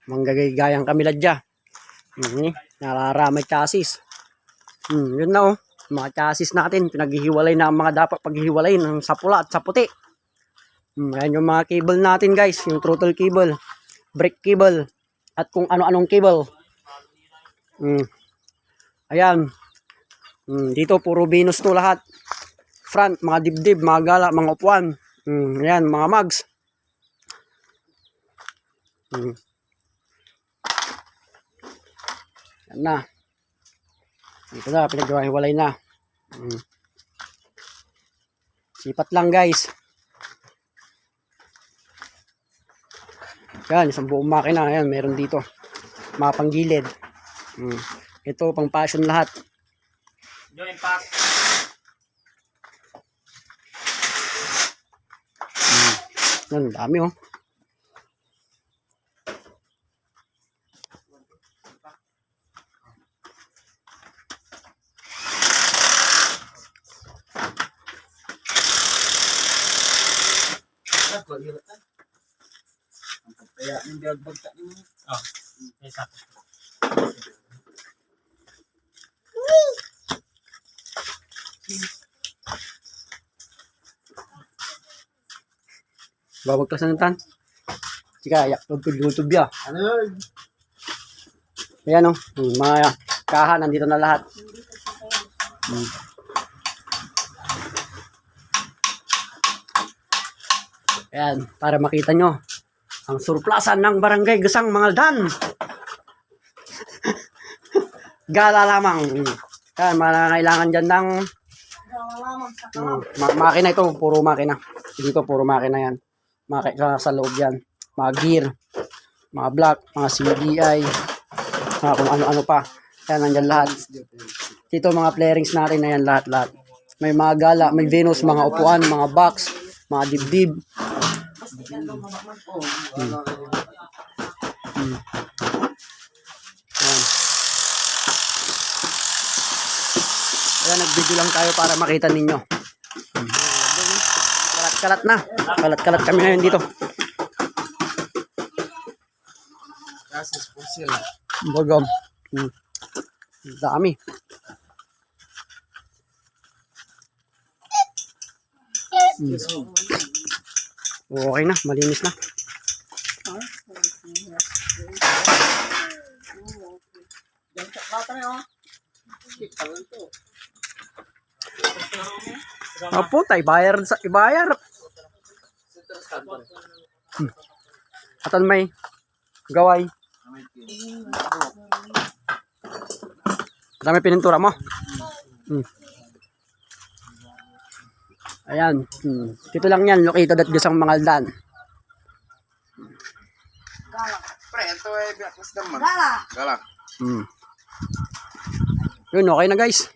Manggagayang kami ladya. Nararamay chassis. Yun na oh. Mga chassis natin. Pinaghihiwalay na ang mga dapat paghihiwalay ng sa pula at sa puti. Ayan yung mga cable natin guys. Yung throttle cable. Brake cable. At kung ano-anong cable. Ayan. Dito puro Venus to lahat. Front, mga dibdib, mga gala, mga upuan. Ayan, mga mags. Yan na. Ito na, pinaghiwalay na. Sipat lang guys. Yan, isang buong makina. Ayan, meron dito. Mga panggilid. Ito, pang passion lahat. Join pack. Yan, dami oh. Babag ka sa nantan. Sika, upload ko YouTube ya. Ayan o. Mga kaha, nandito na lahat. Ayan, para makita nyo. Ang surplasan ng Barangay Gasang Mangaldan. Gala lamang. Ayan, kailangan dyan ng makina ito. Puro makina. Dito, puro makina yan. Makina sa loob yan. Mga gear, mga block, mga CDI, mga kung ano-ano pa. Yan, nandyan lahat. Dito mga flarings natin na yan lahat. May mga gala, may Venus, mga upuan, mga box, mga dibdib. Ayan, nag-video lang tayo para makita ninyo. Kalat-kalat na. Kalat-kalat kami ngayon dito. Bagam. Dami. Okay na, malinis na. Apo, tayo bayar sa ibayar. Atan may gaway. Dami pinintura mo. Ayan. Dito lang yan, located at Gasang Mangaldan. Pre, ito ay biaklas naman. Gala. Yun, okay na guys.